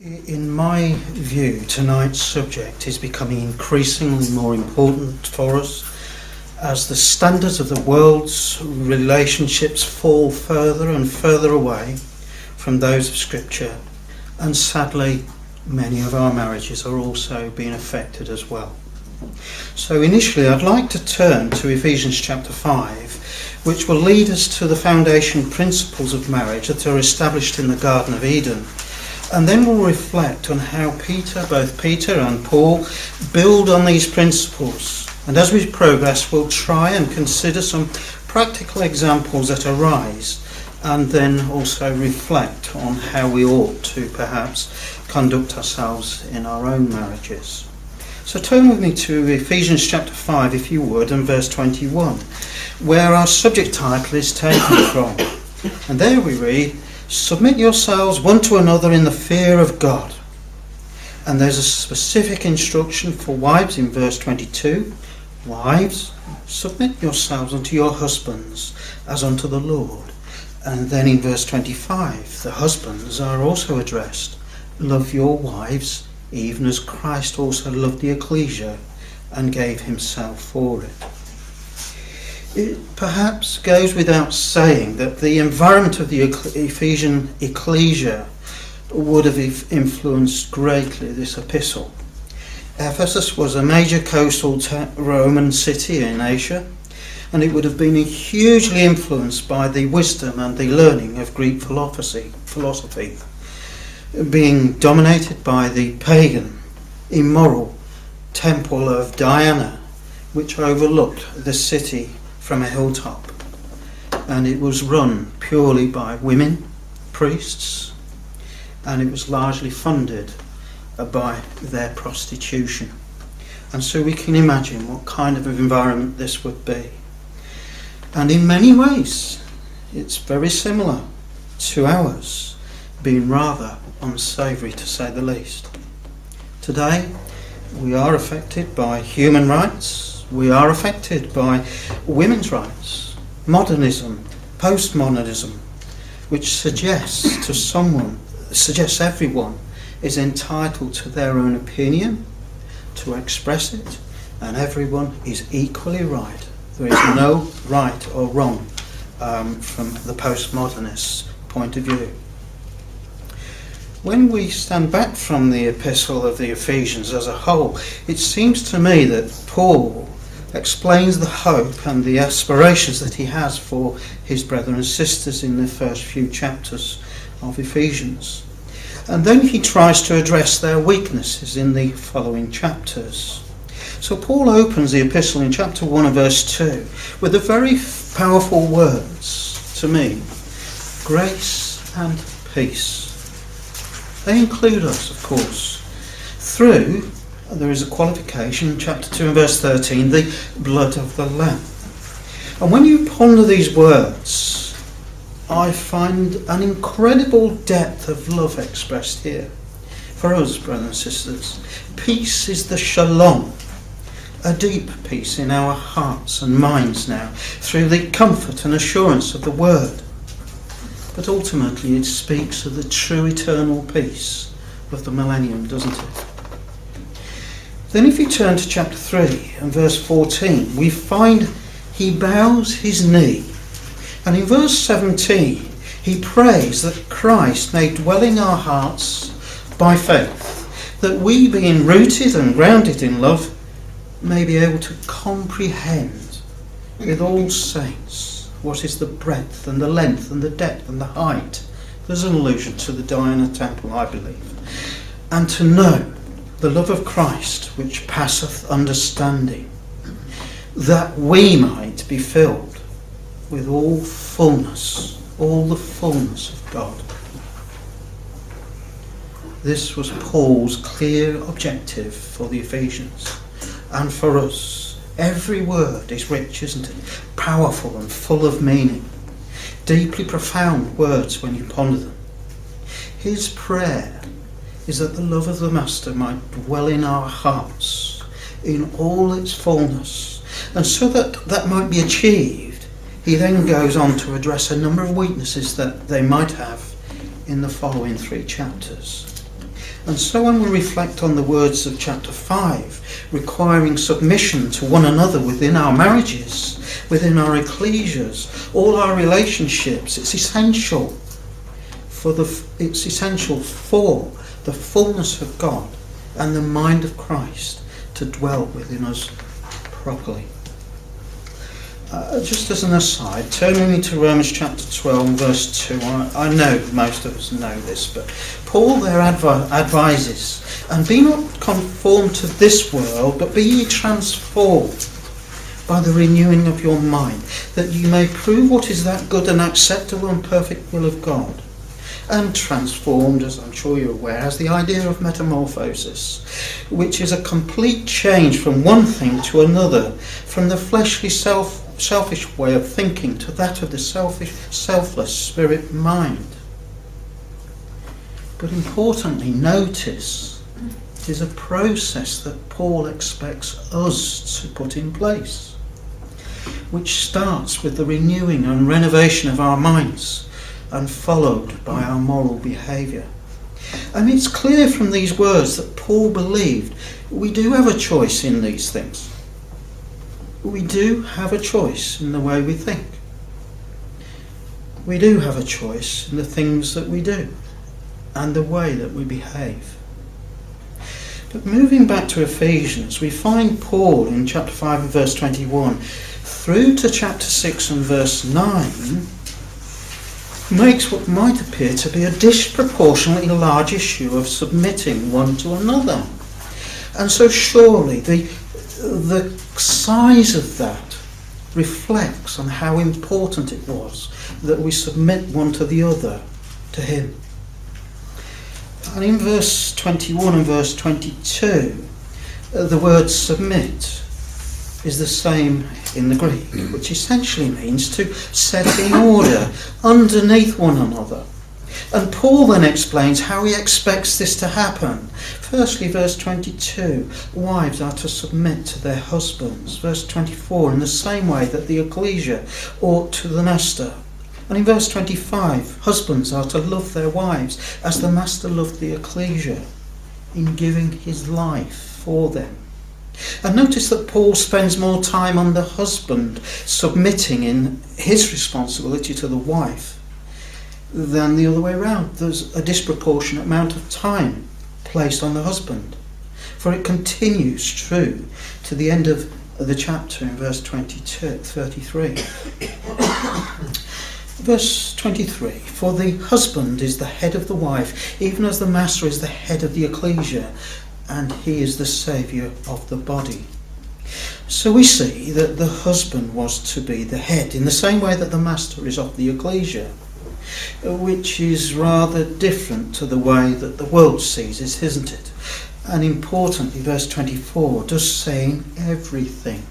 In my view, tonight's subject is becoming increasingly more important for us as the standards of the world's relationships fall further and further away from those of Scripture, and sadly many of our marriages are also being affected as well. So initially I'd like to turn to Ephesians chapter 5, which will lead us to the foundation principles of marriage that are established in the Garden of Eden. And then we'll reflect on how both Peter and Paul build on these principles. And as we progress, we'll try and consider some practical examples that arise, and then also reflect on how we ought to perhaps conduct ourselves in our own marriages. So turn with me to Ephesians chapter 5, if you would, and verse 21, where our subject title is taken from. And there we read, "Submit yourselves one to another in the fear of God." And there's a specific instruction for wives in verse 22. "Wives, submit yourselves unto your husbands as unto the Lord." And then in verse 25, the husbands are also addressed. "Love your wives, even as Christ also loved the ecclesia and gave himself for it." It perhaps goes without saying that the environment of the Ephesian ecclesia would have influenced greatly this epistle. Ephesus was a major coastal Roman city in Asia, and it would have been hugely influenced by the wisdom and the learning of Greek philosophy, being dominated by the pagan, immoral temple of Diana, which overlooked the city from a hilltop, and it was run purely by women, priests, and it was largely funded by their prostitution. And so we can imagine what kind of environment this would be. And in many ways it's very similar to ours, being rather unsavoury to say the least. Today we are affected by human rights. We are affected by women's rights, modernism, postmodernism, which suggests everyone is entitled to their own opinion, to express it, and everyone is equally right. There is no right or wrong from the postmodernist point of view. When we stand back from the epistle of the Ephesians as a whole, it seems to me that Paul explains the hope and the aspirations that he has for his brethren and sisters in the first few chapters of Ephesians. And then he tries to address their weaknesses in the following chapters. So Paul opens the epistle in chapter 1 and verse 2 with the very powerful words, to me, grace and peace. They include us, of course, through, there is a qualification in chapter 2 and verse 13, the blood of the Lamb. And when you ponder these words, I find an incredible depth of love expressed here. For us, brothers and sisters, peace is the shalom, a deep peace in our hearts and minds now, through the comfort and assurance of the Word. But ultimately it speaks of the true eternal peace of the millennium, doesn't it? Then if you turn to chapter 3 and verse 14, we find he bows his knee. And in verse 17, he prays that Christ may dwell in our hearts by faith, that we, being rooted and grounded in love, may be able to comprehend with all saints what is the breadth and the length and the depth and the height. There's an allusion to the Diana temple, I believe. And to know the love of Christ which passeth understanding, that we might be filled with all the fullness of God. This was Paul's clear objective for the Ephesians, and for us. Every word is rich, isn't it? Powerful and full of meaning. Deeply profound words when you ponder them. His prayer is that the love of the Master might dwell in our hearts in all its fullness. And so that might be achieved, he then goes on to address a number of weaknesses that they might have in the following 3 chapters. And so when we reflect on the words of chapter 5, requiring submission to one another within our marriages, within our ecclesias, all our relationships, it's essential for the fullness of God and the mind of Christ to dwell within us properly. Just as an aside, turn with me to Romans chapter 12 and verse 2. I know most of us know this, but Paul there advises, and be not conformed to this world, but be ye transformed by the renewing of your mind, that you may prove what is that good and acceptable and perfect will of God. And transformed, as I'm sure you're aware, has the idea of metamorphosis, which is a complete change from one thing to another, from the fleshly selfish way of thinking to that of the selfless spirit mind. But importantly, notice it is a process that Paul expects us to put in place, which starts with the renewing and renovation of our minds and followed by our moral behaviour. And it's clear from these words that Paul believed we do have a choice in these things. We do have a choice in the way we think. We do have a choice in the things that we do and the way that we behave. But moving back to Ephesians, we find Paul in chapter 5 and verse 21 through to chapter 6 and verse 9 makes what might appear to be a disproportionately large issue of submitting one to another. And so surely the size of that reflects on how important it was that we submit one to the other to him. And in verse 21 and verse 22, the word submit is the same in the Greek, which essentially means to set in order underneath one another. And Paul then explains how he expects this to happen. Firstly, verse 22, wives are to submit to their husbands. Verse 24, in the same way that the ecclesia ought to the master. And in verse 25, husbands are to love their wives as the master loved the ecclesia in giving his life for them. And notice that Paul spends more time on the husband submitting in his responsibility to the wife than the other way around. There's a disproportionate amount of time placed on the husband, for it continues true to the end of the chapter in verse 33. Verse 23, for the husband is the head of the wife, even as the master is the head of the ecclesia, and he is the saviour of the body. So we see that the husband was to be the head, in the same way that the master is of the ecclesia, which is rather different to the way that the world sees it, isn't it? And importantly, verse 24 does say in everything.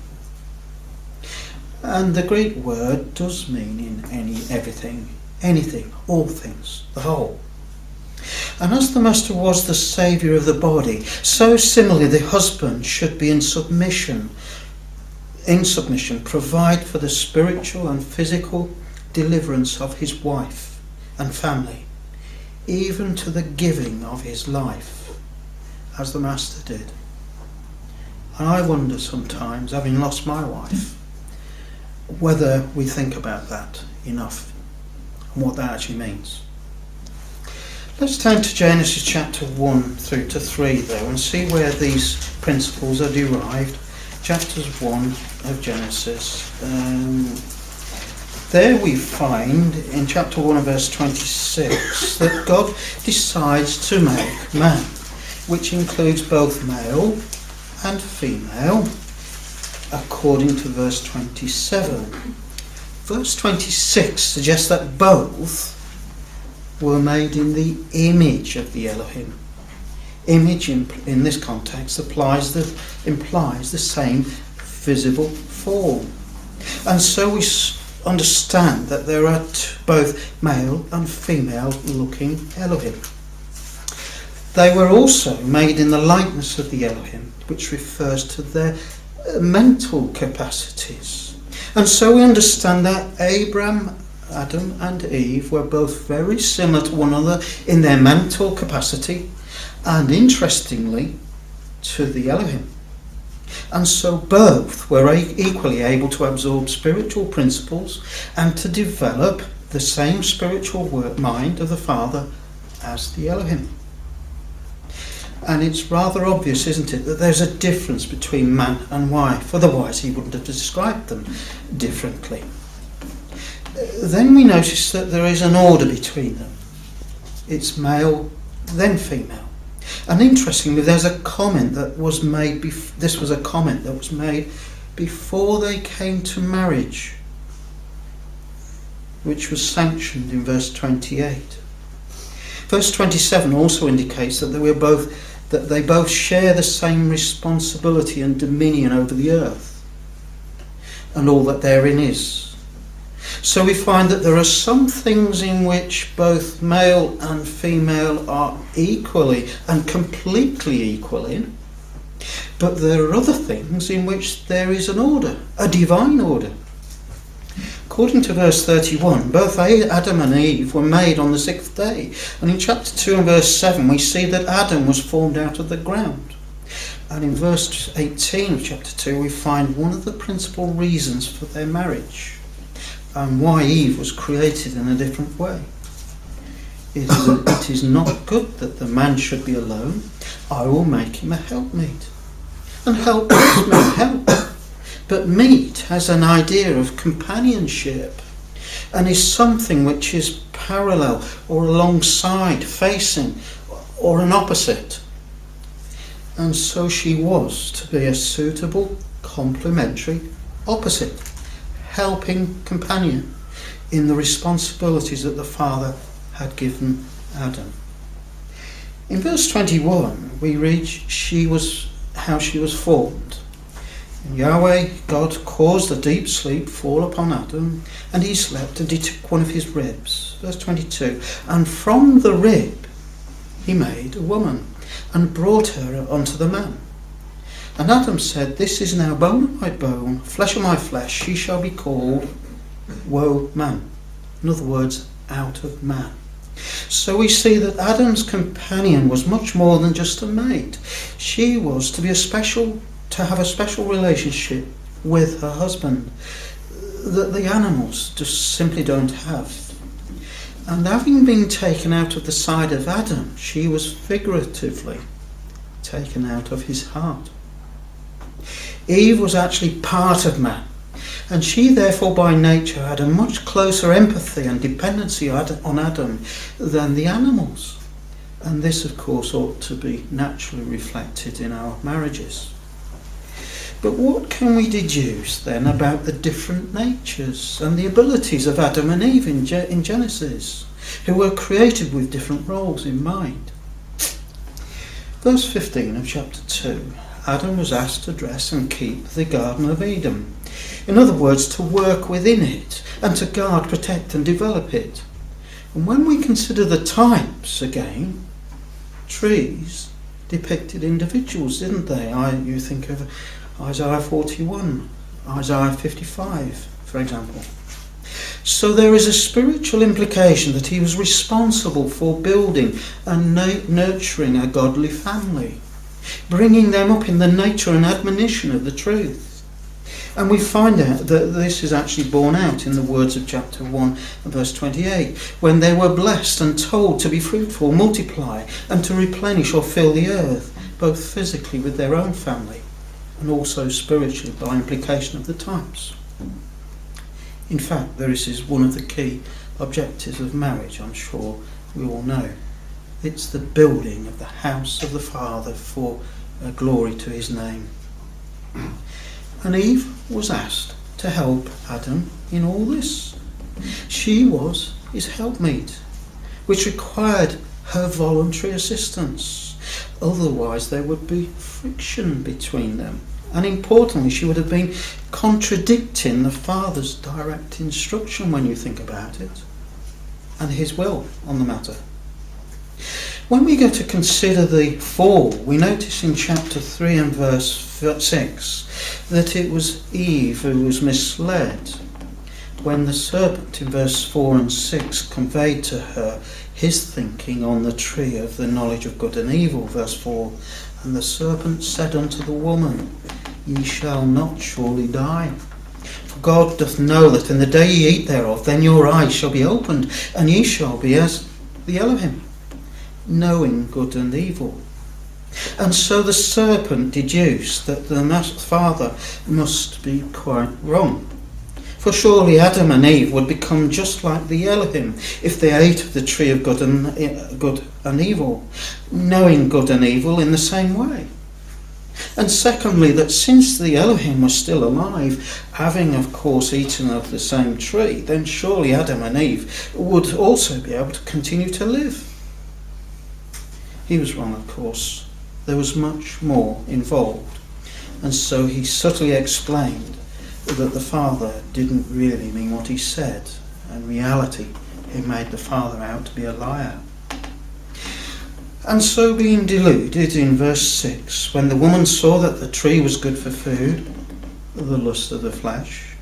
And the Greek word does mean in everything, anything, all things, the whole. And as the master was the saviour of the body, so similarly the husband should be in submission, provide for the spiritual and physical deliverance of his wife and family, even to the giving of his life, as the master did. And I wonder sometimes, having lost my wife, whether we think about that enough and what that actually means. Let's turn to Genesis chapter 1 through to 3 though and see where these principles are derived. Chapters 1 of Genesis. There we find in chapter 1 and verse 26 that God decides to make man, which includes both male and female, according to verse 27. Verse 26 suggests that both were made in the image of the Elohim. Image in this context implies the same visible form. And so we understand that there are both male and female looking Elohim. They were also made in the likeness of the Elohim, which refers to their mental capacities. And so we understand that Adam and Eve were both very similar to one another in their mental capacity, and interestingly, to the Elohim. And so both were equally able to absorb spiritual principles and to develop the same spiritual mind of the Father as the Elohim. And it's rather obvious, isn't it, that there's a difference between man and wife. Otherwise he wouldn't have described them differently. Then we notice that there is an order between them. It's male, then female. And interestingly, there's a comment that was made. This was a comment that was made before they came to marriage, which was sanctioned in verse 28. Verse 27 also indicates that they both share the same responsibility and dominion over the earth and all that therein is. So we find that there are some things in which both male and female are equally and completely equal in, but there are other things in which there is an order, a divine order. According to verse 31, both Adam and Eve were made on the sixth day. And in chapter 2 and verse 7 we see that Adam was formed out of the ground. And in verse 18 of chapter 2 we find one of the principal reasons for their marriage and why Eve was created in a different way. It is not good that the man should be alone. I will make him a helpmeet. And helpmates mean help. But meet has an idea of companionship and is something which is parallel or alongside, facing, or an opposite. And so she was to be a suitable, complementary opposite, helping companion in the responsibilities that the Father had given Adam. In verse 21 we read how she was formed. And Yahweh God caused a deep sleep fall upon Adam, and he slept, and he took one of his ribs. Verse 22, and from the rib he made a woman, and brought her unto the man. And Adam said, this is now bone of my bone, flesh of my flesh, she shall be called woman. In other words, out of man. So we see that Adam's companion was much more than just a mate. She was to have a special relationship with her husband that the animals just simply don't have. And having been taken out of the side of Adam, she was figuratively taken out of his heart. Eve was actually part of man, and she therefore by nature had a much closer empathy and dependency on Adam than the animals. And this of course ought to be naturally reflected in our marriages. But what can we deduce then about the different natures and the abilities of Adam and Eve in Genesis, who were created with different roles in mind? Verse 15 of chapter 2, Adam was asked to dress and keep the Garden of Eden. In other words, to work within it and to guard, protect and develop it. And when we consider the types again, trees depicted individuals, didn't they? You think of Isaiah 41, Isaiah 55, for example. So there is a spiritual implication that he was responsible for building and nurturing a godly family, bringing them up in the nature and admonition of the truth. And we find out that this is actually borne out in the words of chapter 1 and verse 28, when they were blessed and told to be fruitful, multiply, and to replenish or fill the earth, both physically with their own family, and also spiritually by implication of the types. In fact, this is one of the key objectives of marriage, I'm sure we all know. It's the building of the house of the Father for glory to his name. And Eve was asked to help Adam in all this. She was his helpmeet, which required her voluntary assistance. Otherwise there would be friction between them. And importantly, she would have been contradicting the Father's direct instruction when you think about it, and his will on the matter. When we go to consider the fall, we notice in chapter 3 and verse 6 that it was Eve who was misled when the serpent in verse 4 and 6 conveyed to her his thinking on the tree of the knowledge of good and evil. Verse 4, and the serpent said unto the woman, Ye shall not surely die. For God doth know that in the day ye eat thereof, then your eyes shall be opened, and ye shall be as the Elohim, knowing good and evil. And so the serpent deduced that the father must be quite wrong. For surely Adam and Eve would become just like the Elohim if they ate of the tree of good and evil, knowing good and evil in the same way. And secondly, that since the Elohim was still alive, having of course eaten of the same tree, then surely Adam and Eve would also be able to continue to live. He was wrong, of course. There was much more involved. And so he subtly explained that the father didn't really mean what he said. In reality, he made the father out to be a liar. And so being deluded, in verse 6, when the woman saw that the tree was good for food, the lust of the flesh,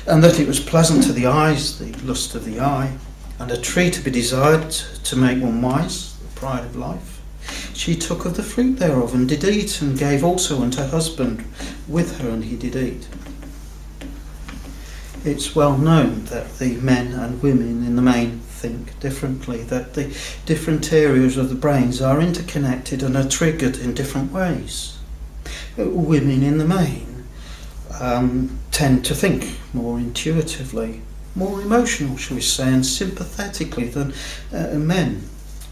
and that it was pleasant to the eyes, the lust of the eye, and a tree to be desired to make one wise, the pride of life, she took of the fruit thereof and did eat, and gave also unto her husband with her, and he did eat. It's well known that the men and women in the main think differently, that the different areas of the brains are interconnected and are triggered in different ways. Women in the main tend to think more intuitively, more emotional, shall we say, and sympathetically than men,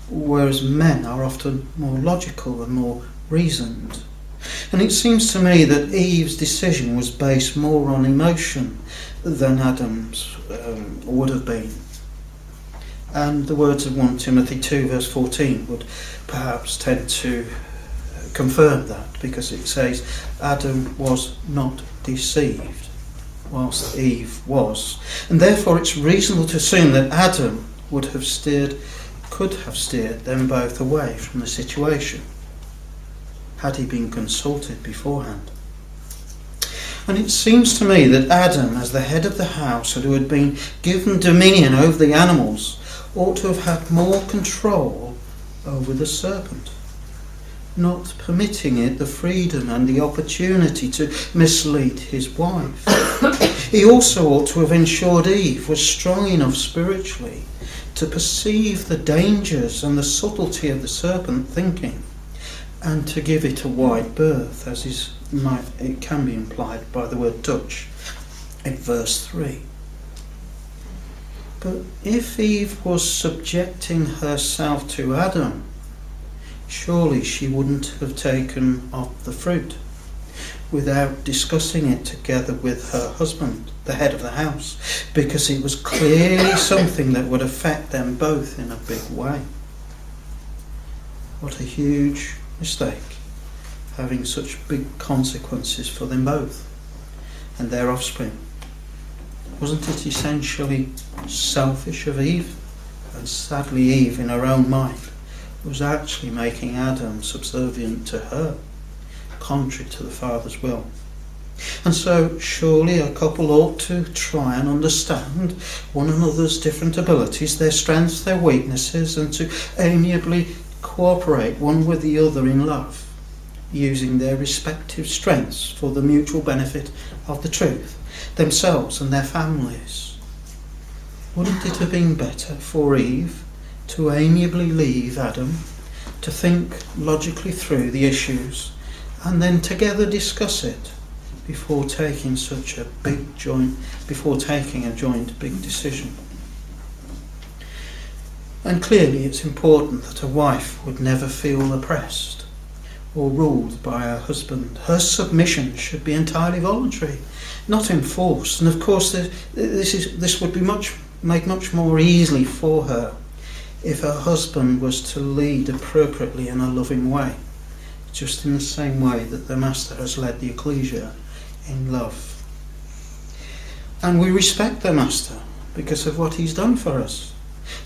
whereas men are often more logical and more reasoned. And it seems to me that Eve's decision was based more on emotion than Adam's would have been. And the words of 1 Timothy 2 verse 14 would perhaps tend to confirm that, because it says Adam was not deceived whilst Eve was. And therefore it's reasonable to assume that Adam could have steered them both away from the situation, had he been consulted beforehand. And it seems to me that Adam, as the head of the house and who had been given dominion over the animals, ought to have had more control over the serpent, not permitting it the freedom and the opportunity to mislead his wife. He also ought to have ensured Eve was strong enough spiritually to perceive the dangers and the subtlety of the serpent thinking, and to give it a wide berth, as it can be implied by the word touch in verse 3. But if Eve was subjecting herself to Adam, surely she wouldn't have taken of the fruit without discussing it together with her husband, the head of the house, because it was clearly something that would affect them both in a big way. What a huge mistake, having such big consequences for them both and their offspring. Wasn't it essentially selfish of Eve? And sadly Eve, in her own mind, was actually making Adam subservient to her, contrary to the Father's will. And so surely a couple ought to try and understand one another's different abilities, their strengths, their weaknesses, and to amiably cooperate one with the other in love, using their respective strengths for the mutual benefit of the truth, themselves and their families. Wouldn't it have been better for Eve to amiably leave Adam to think logically through the issues and then together discuss it before taking a joint big decision? And clearly it's important that a wife would never feel oppressed or ruled by her husband. Her submission should be entirely voluntary, not enforced. And of course this would be made much more easily for her if her husband was to lead appropriately in a loving way, just in the same way that the Master has led the Ecclesia in love. And we respect the Master because of what he's done for us.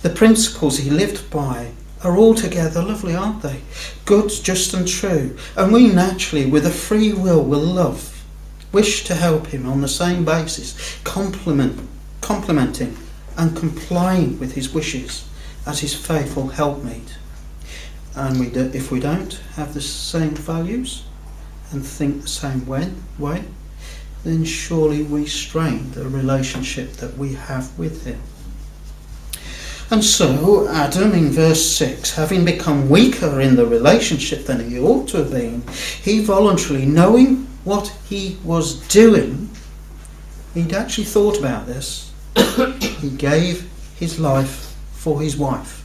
The principles he lived by are altogether lovely, aren't they? Good, just and true. And we naturally, with a free will love, wish to help him on the same basis, complementing and complying with his wishes as his faithful helpmeet. And if we don't have the same values and think the same way, then surely we strain the relationship that we have with him. And so Adam, in verse 6, having become weaker in the relationship than he ought to have been, he voluntarily, knowing what he was doing, he'd actually thought about this, he gave his life for his wife.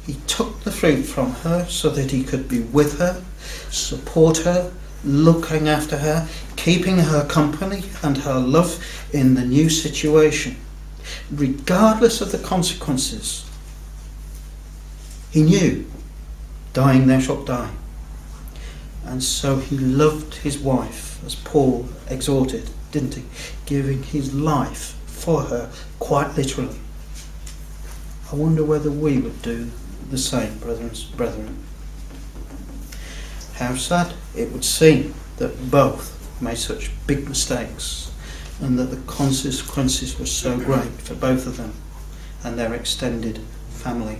He took the fruit from her so that he could be with her, support her, looking after her, keeping her company and her love in the new situation, regardless of the consequences. He knew, dying thou shalt die. And so he loved his wife, as Paul exhorted, didn't he? Giving his life for her, quite literally. I wonder whether we would do the same, brethren. How sad it would seem that both made such big mistakes, and that the consequences were so great for both of them and their extended family.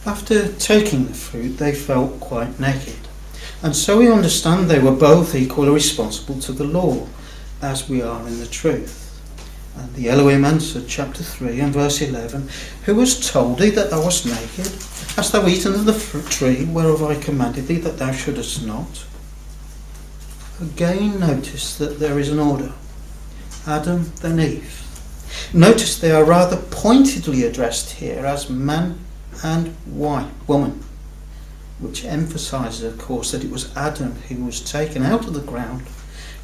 After taking the fruit, they felt quite naked, and so we understand they were both equally responsible to the law, as we are in the truth. And the Elohim answered, chapter 3 and verse 11, Who has told thee that thou wast naked? Hast thou eaten of the tree whereof I commanded thee that thou shouldest not? Again notice that there is an order. Adam, then Eve. Notice they are rather pointedly addressed here as man and woman, which emphasises, of course, that it was Adam who was taken out of the ground,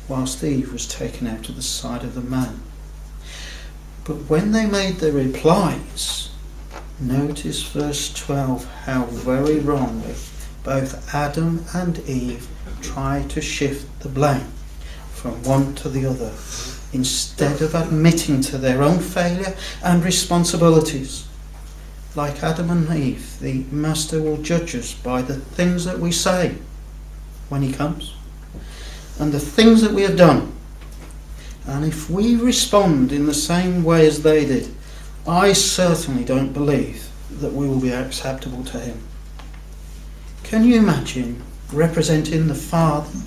whilst Eve was taken out of the side of the man. But when they made their replies, notice verse 12, how very wrongly both Adam and Eve tried to shift the blame from one to the other, instead of admitting to their own failure and responsibilities. Like Adam and Eve, the Master will judge us by the things that we say when he comes, and the things that we have done. And if we respond in the same way as they did, I certainly don't believe that we will be acceptable to him. Can you imagine representing the Father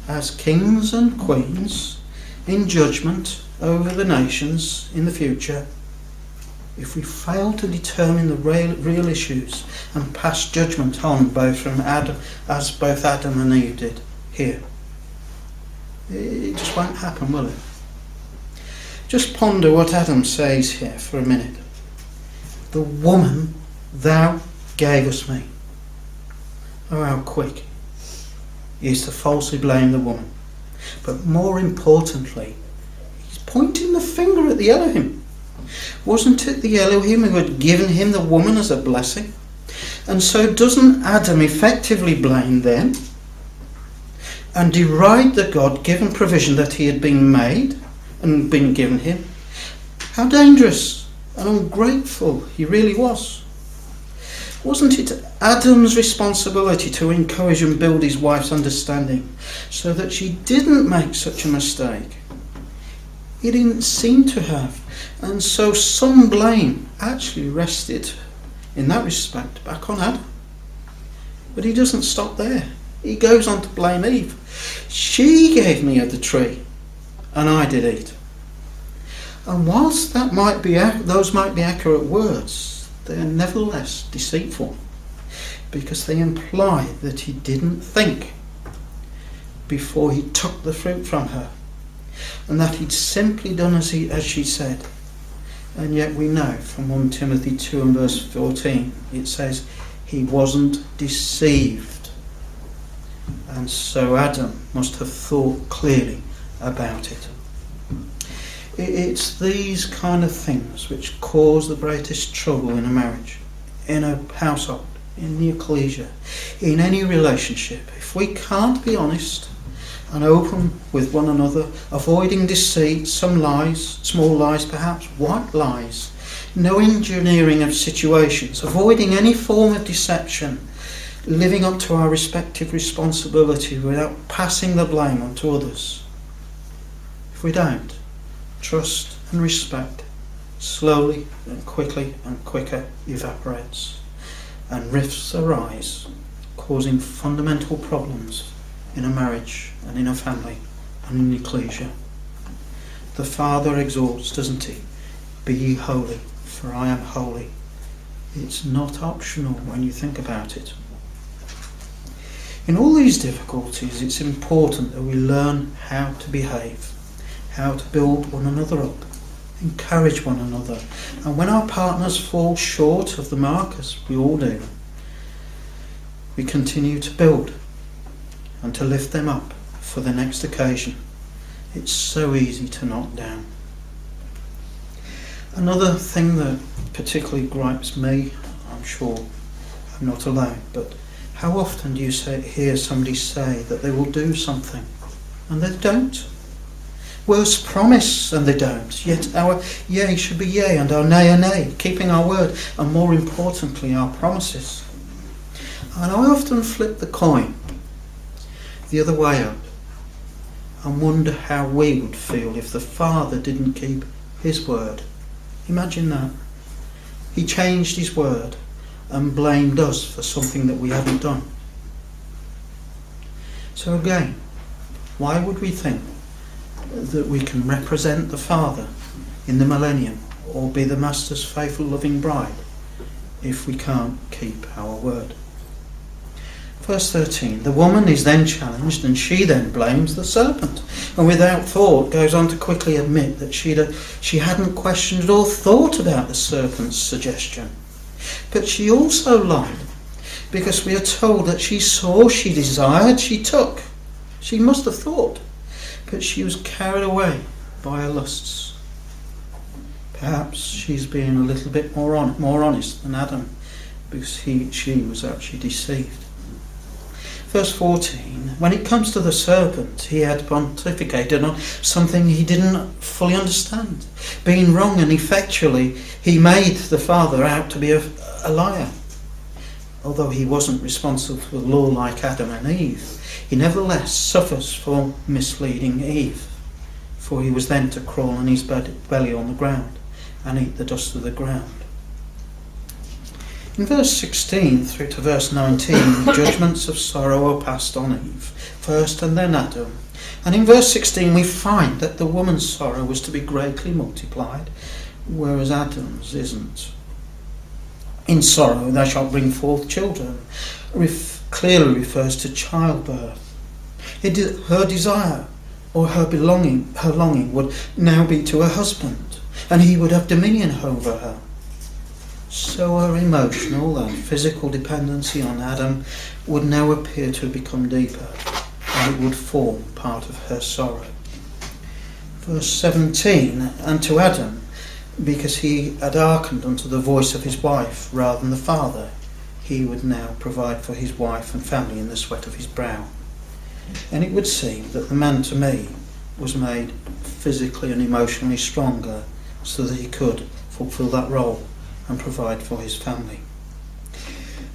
as kings and queens in judgment over the nations in the future, if we fail to determine the real issues and pass judgment on both from Adam, as both Adam and Eve did here? It just won't happen, will it? Just ponder what Adam says here for a minute. The woman thou gavest me. Oh, how quick he is to falsely blame the woman. But more importantly, he's pointing the finger at the Elohim. Wasn't it the Elohim who had given him the woman as a blessing? And so doesn't Adam effectively blame them and deride the God-given provision that he had been made and been given him? How dangerous and ungrateful he really was. Wasn't it Adam's responsibility to encourage and build his wife's understanding so that she didn't make such a mistake? He didn't seem to have, and so some blame actually rested in that respect back on Adam. But he doesn't stop there. He goes on to blame Eve. She gave me of the tree and I did eat. And whilst those might be accurate words, they are nevertheless deceitful, because they imply that he didn't think before he took the fruit from her, and that he'd simply done as she said. And yet we know from 1 Timothy 2 and verse 14, it says he wasn't deceived. And so Adam must have thought clearly about it. It's these kind of things which cause the greatest trouble in a marriage, in a household, in the ecclesia, in any relationship. If we can't be honest and open with one another, avoiding deceit, some lies, small lies perhaps, white lies, no engineering of situations, avoiding any form of deception, living up to our respective responsibility without passing the blame on to others. If we don't trust and respect slowly and quicker evaporates, and rifts arise, causing fundamental problems in a marriage and in a family and in ecclesia. The Father exhorts, doesn't he? Be ye holy, for I am holy. It's not optional when you think about it. In all these difficulties, it's important that we learn how to behave, how to build one another up, encourage one another. And when our partners fall short of the mark, as we all do, we continue to build and to lift them up for the next occasion. It's so easy to knock down. Another thing that particularly gripes me, I'm sure I'm not alone, but how often do you hear somebody say that they will do something and they don't? Worse, promise and they don't. Yet our yea should be yea and our nay a nay, keeping our word, and more importantly our promises. And I often flip the coin the other way up and wonder how we would feel if the Father didn't keep his word. Imagine that. He changed his word and blamed us for something that we hadn't done. So again, why would we think that we can represent the Father in the millennium or be the Master's faithful loving bride if we can't keep our word? Verse 13, the woman is then challenged and she then blames the serpent, and without thought goes on to quickly admit that she hadn't questioned or thought about the serpent's suggestion. But she also lied, because we are told that she saw, she desired, she took. She must have thought, but she was carried away by her lusts. Perhaps she's being a little bit more honest than Adam, because she was actually deceived. Verse 14, when it comes to the serpent, he had pontificated on something he didn't fully understand. Being wrong and effectually, he made the Father out to be a liar. Although he wasn't responsible for the law like Adam and Eve, he nevertheless suffers for misleading Eve, for he was then to crawl on his belly on the ground and eat the dust of the ground. In verse 16 through to verse 19, judgments of sorrow are passed on Eve first and then Adam. And in verse 16 we find that the woman's sorrow was to be greatly multiplied, whereas Adam's isn't. In sorrow thou shalt bring forth children clearly refers to childbirth. Her desire or her longing would now be to her husband, and he would have dominion over her. So her emotional and physical dependency on Adam would now appear to have become deeper, and it would form part of her sorrow. Verse 17, and to Adam, because he had hearkened unto the voice of his wife rather than the Father, he would now provide for his wife and family in the sweat of his brow. And it would seem that the man to me was made physically and emotionally stronger so that he could fulfill that role and provide for his family.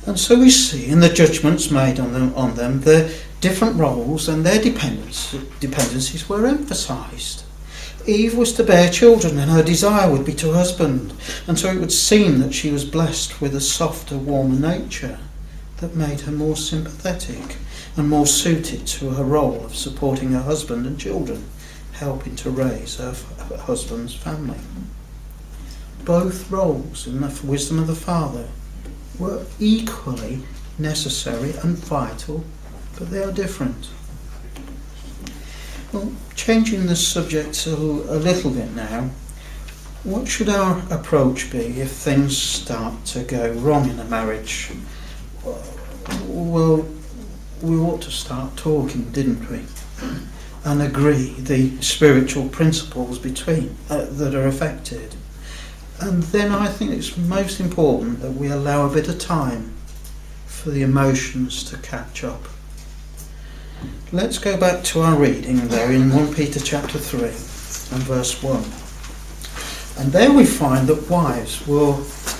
And so we see in the judgments made on them their different roles and their dependencies were emphasised. Eve was to bear children and her desire would be to her husband, and so it would seem that she was blessed with a softer, warmer nature that made her more sympathetic and more suited to her role of supporting her husband and children, helping to raise her husband's family. Both roles in the wisdom of the Father were equally necessary and vital, but they are different. Well, changing the subject a little bit now, what should our approach be if things start to go wrong in a marriage? Well, we ought to start talking, didn't we? And agree the spiritual principles between that are affected. And then I think it's most important that we allow a bit of time for the emotions to catch up. Let's go back to our reading there in 1 Peter chapter 3 and verse 1. And there we find that wives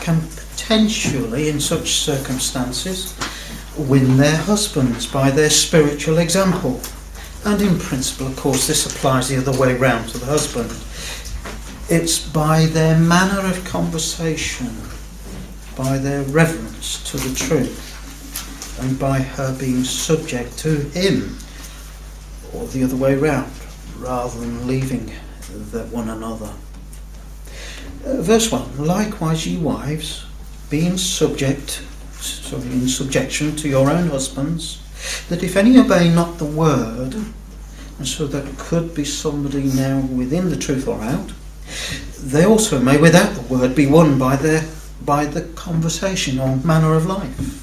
can potentially, in such circumstances, win their husbands by their spiritual example. And in principle, of course, this applies the other way round to the husband. It's by their manner of conversation, by their reverence to the truth, and by her being subject to him, or the other way round, rather than leaving one another. Verse 1, likewise ye wives, be in subjection to your own husbands, that if any obey not the word, and so that could be somebody now within the truth or out, they also may without the word be won by the conversation or manner of life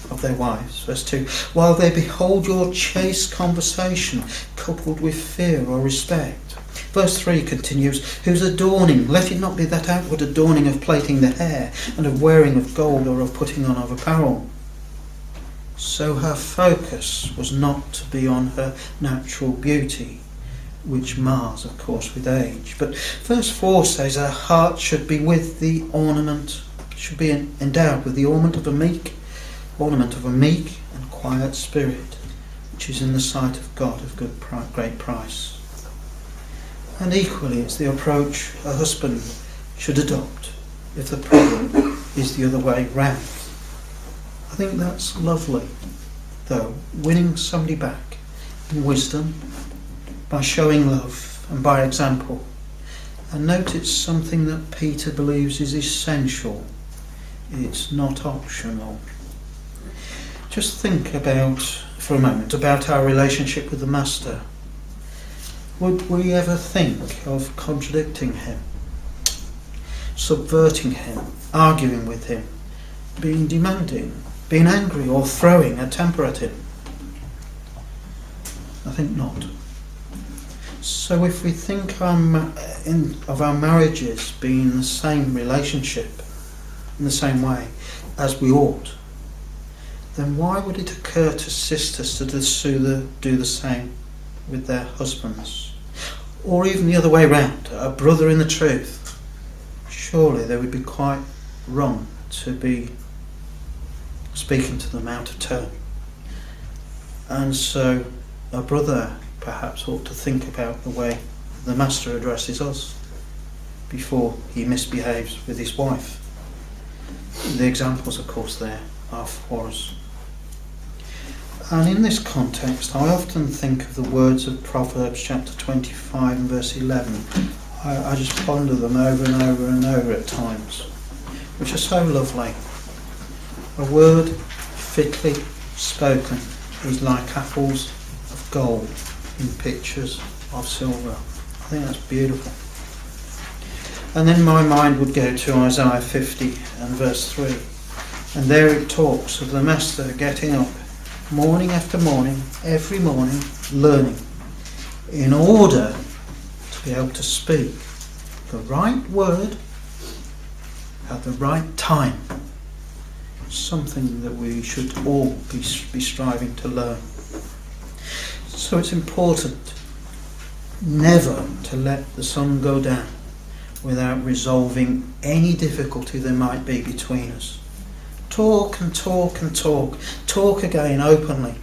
of their wives. Verse 2, while they behold your chaste conversation coupled with fear or respect. Verse 3 continues, whose adorning, let it not be that outward adorning of plaiting the hair and of wearing of gold or of putting on of apparel. So her focus was not to be on her natural beauty, which mars, of course, with age. But verse 4 says her heart should be with the ornament, should be endowed with the ornament of a meek and quiet spirit, which is in the sight of God of great price. And equally, it's the approach a husband should adopt if the problem is the other way round. I think that's lovely, though, winning somebody back in wisdom, by showing love and by example. And note it's something that Peter believes is essential. It's not optional. Just think for a moment about our relationship with the Master. Would we ever think of contradicting him, subverting him, arguing with him, being demanding, being angry or throwing a temper at him? I think not. So if we think of our marriages being the same relationship, in the same way as we ought, then why would it occur to sisters to do the same with their husbands? Or even the other way round, a brother in the truth? Surely they would be quite wrong to be speaking to them out of turn. And so a brother perhaps ought to think about the way the Master addresses us before he misbehaves with his wife. The examples, of course, there are for us. And in this context, I often think of the words of Proverbs chapter 25 and verse 11. I just ponder them over and over and over at times, which are so lovely. A word fitly spoken is like apples of gold in pictures of silver. I think that's beautiful. And then my mind would go to Isaiah 50 and verse 3. And there it talks of the Master getting up morning after morning, every morning, learning, in order to be able to speak the right word at the right time. Something that we should all be striving to learn. So it's important never to let the sun go down without resolving any difficulty there might be between us. Talk and talk and talk. Talk again openly.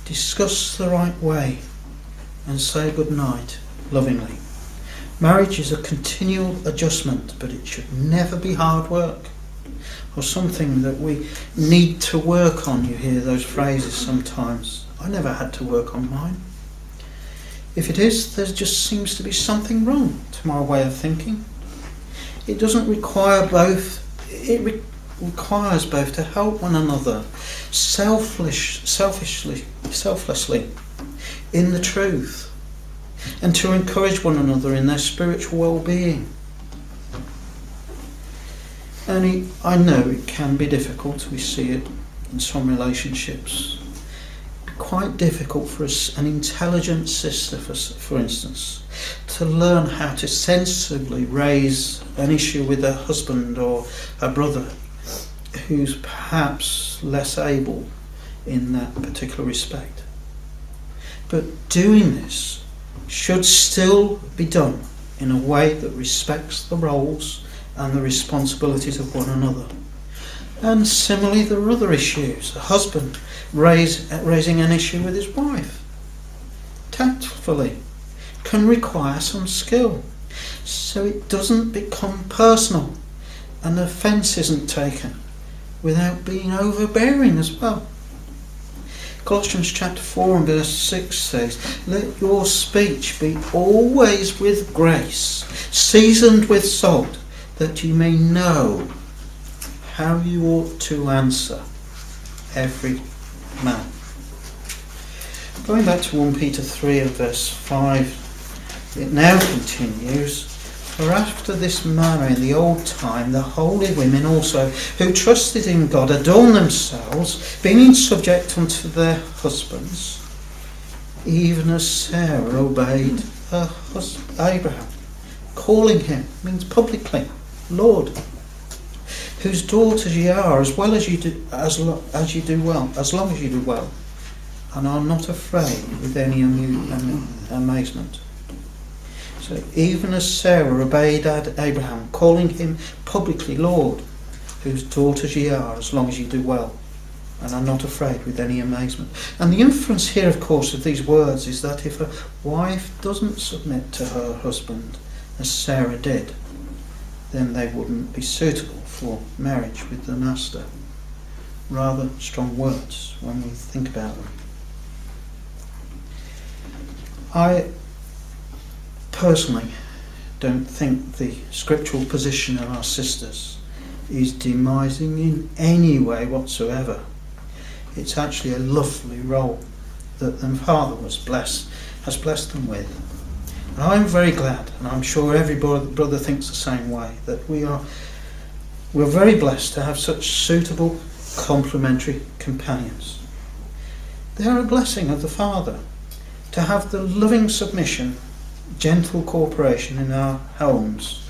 Discuss the right way and say good night lovingly. Marriage is a continual adjustment, but it should never be hard work or something that we need to work on. You hear those phrases sometimes. I never had to work on mine. If it is, there just seems to be something wrong to my way of thinking. It doesn't require both. It requires both to help one another selflessly in the truth, and to encourage one another in their spiritual well-being. And I know it can be difficult. We see it in some relationships. Quite difficult for an intelligent sister, for instance, to learn how to sensibly raise an issue with her husband or her brother who's perhaps less able in that particular respect. But doing this should still be done in a way that respects the roles and the responsibilities of one another. And similarly, there are other issues. A husband raising an issue with his wife tactfully can require some skill so it doesn't become personal and offence isn't taken without being overbearing as well. Colossians chapter 4 and verse 6 says, "Let your speech be always with grace, seasoned with salt, that you may know how you ought to answer every man." Going back to 1 Peter 3 and verse 5, it now continues, "For after this manner in the old time the holy women also, who trusted in God, adorned themselves, being subject unto their husbands, even as Sarah obeyed her husband Abraham, calling him," means publicly, "Lord, whose daughters ye are, as well as you do, as long as you do well, and are not afraid with any amazement." So even as Sarah obeyed Abraham, calling him publicly Lord, whose daughters ye are, as long as you do well, and are not afraid with any amazement. And the inference here, of course, of these words is that if a wife doesn't submit to her husband, as Sarah did, then they wouldn't be suitable for marriage with the master. Rather strong words when we think about them. I personally don't think the scriptural position of our sisters is demising in any way whatsoever. It's actually a lovely role that the Father has blessed them with. And I'm very glad, and I'm sure every brother thinks the same way, that we're very blessed to have such suitable complementary companions. They are a blessing of the Father to have the loving submission, gentle cooperation in our homes,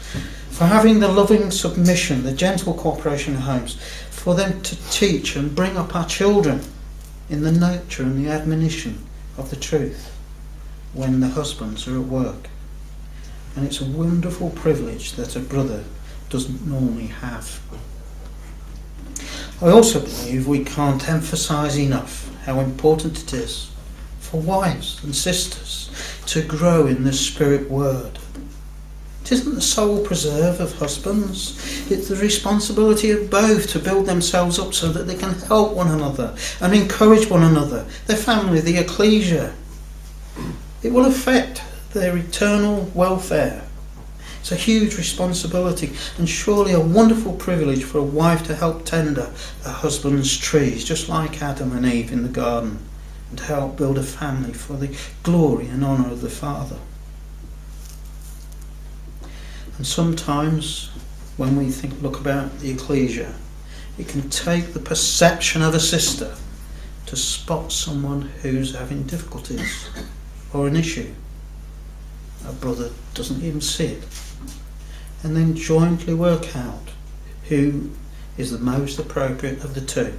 for having the loving submission, the gentle cooperation in homes, for them to teach and bring up our children in the nature and the admonition of the truth when the husbands are at work. And it's a wonderful privilege that a brother doesn't normally have. I also believe we can't emphasise enough how important it is for wives and sisters to grow in the Spirit Word. It isn't the sole preserve of husbands. It's the responsibility of both to build themselves up so that they can help one another and encourage one another, their family, the ecclesia. It will affect their eternal welfare. It's a huge responsibility and surely a wonderful privilege for a wife to help tender a husband's trees, just like Adam and Eve in the garden, and to help build a family for the glory and honour of the Father. And sometimes when we look about the ecclesia, it can take the perception of a sister to spot someone who's having difficulties or an issue. A brother doesn't even see it. And then jointly work out who is the most appropriate of the two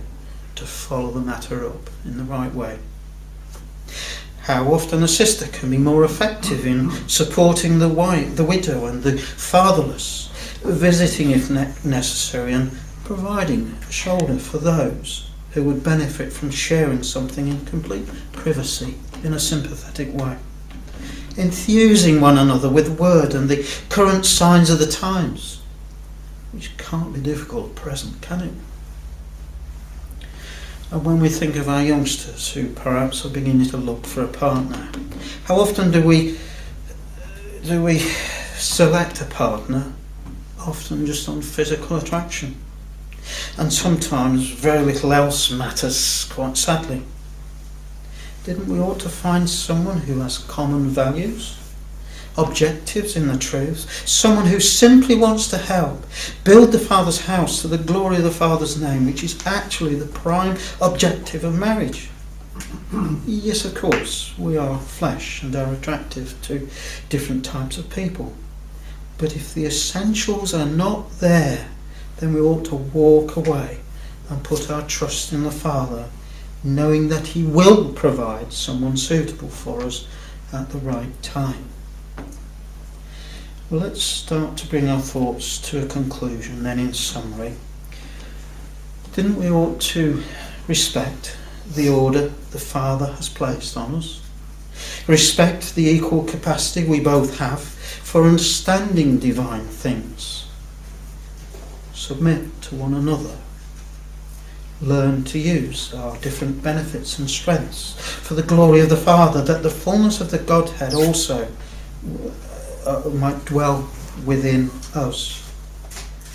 to follow the matter up in the right way. How often a sister can be more effective in supporting the widow and the fatherless, visiting if necessary, and providing a shoulder for those who would benefit from sharing something in complete privacy in a sympathetic way. Enthusing one another with word and the current signs of the times, which can't be difficult at present, can it? And when we think of our youngsters who perhaps are beginning to look for a partner, how often do we select a partner? Often just on physical attraction. And sometimes very little else matters, quite sadly. Didn't we ought to find someone who has common values, objectives in the truth, someone who simply wants to help build the Father's house to the glory of the Father's name, which is actually the prime objective of marriage? Yes, of course, we are flesh and are attractive to different types of people. But if the essentials are not there, then we ought to walk away and put our trust in the Father, knowing that He will provide someone suitable for us at the right time. Well, let's start to bring our thoughts to a conclusion then. In summary, didn't we ought to respect the order the Father has placed on us? Respect the equal capacity we both have for understanding divine things. Submit to one another. Learn to use our different benefits and strengths for the glory of the Father, that the fullness of the Godhead also might dwell within us,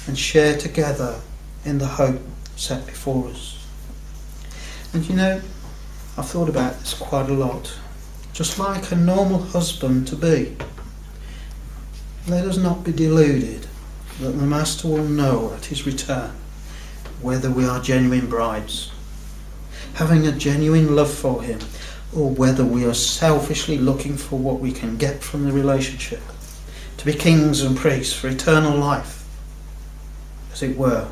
and share together in the hope set before us. And you know, I've thought about this quite a lot. Just like a normal husband to be, let us not be deluded that the Master will know at his return whether we are genuine brides, having a genuine love for him, or whether we are selfishly looking for what we can get from the relationship, to be kings and priests for eternal life, as it were.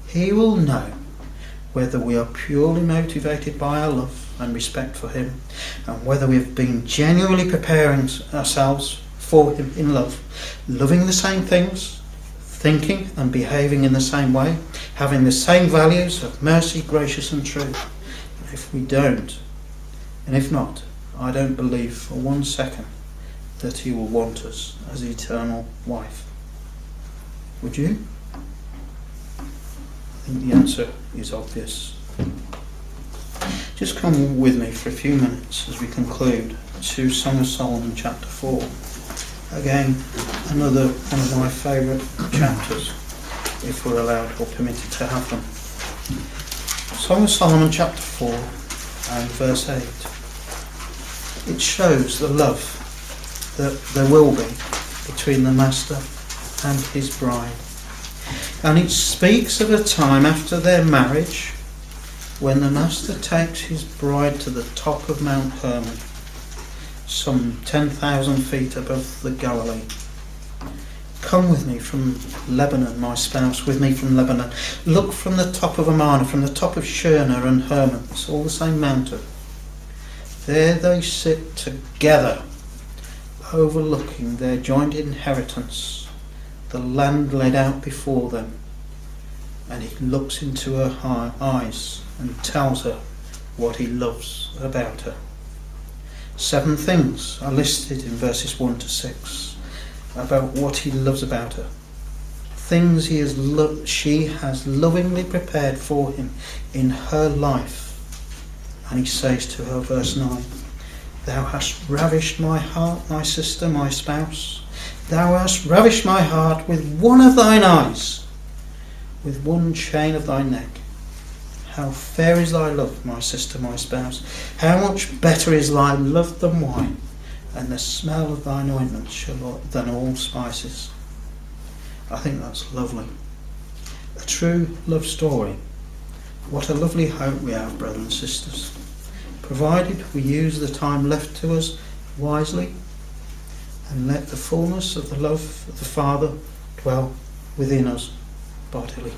He will know whether we are purely motivated by our love and respect for him, and whether we have been genuinely preparing ourselves for him in love, loving the same things, thinking and behaving in the same way, having the same values of mercy, gracious and true. If we don't, and if not, I don't believe for 1 second that he will want us as eternal wife. Would you? I think the answer is obvious. Just come with me for a few minutes as we conclude to Song of Solomon chapter 4. Again, another one of my favourite chapters, if we're allowed or permitted to have them. Song of Solomon chapter 4 and verse 8. It shows the love that there will be between the Master and his bride. And it speaks of a time after their marriage when the Master takes his bride to the top of Mount Hermon, some 10,000 feet above the Galilee. Come with me from Lebanon, my spouse, with me from Lebanon. Look from the top of Amana, from the top of Shirna and Hermon. It's all the same mountain. There they sit together, overlooking their joint inheritance, the land laid out before them. And he looks into her eyes and tells her what he loves about her. 7 things are listed in verses 1 to 6 about what he loves about her. Things she has lovingly prepared for him in her life. And he says to her, verse 9, Thou hast ravished my heart, my sister, my spouse. Thou hast ravished my heart with one of thine eyes, with one chain of thy neck. How fair is thy love, my sister, my spouse. How much better is thy love than wine, and the smell of thine ointment than all spices. I think that's lovely. A true love story. What a lovely hope we have, brothers and sisters, provided we use the time left to us wisely and let the fullness of the love of the Father dwell within us bodily.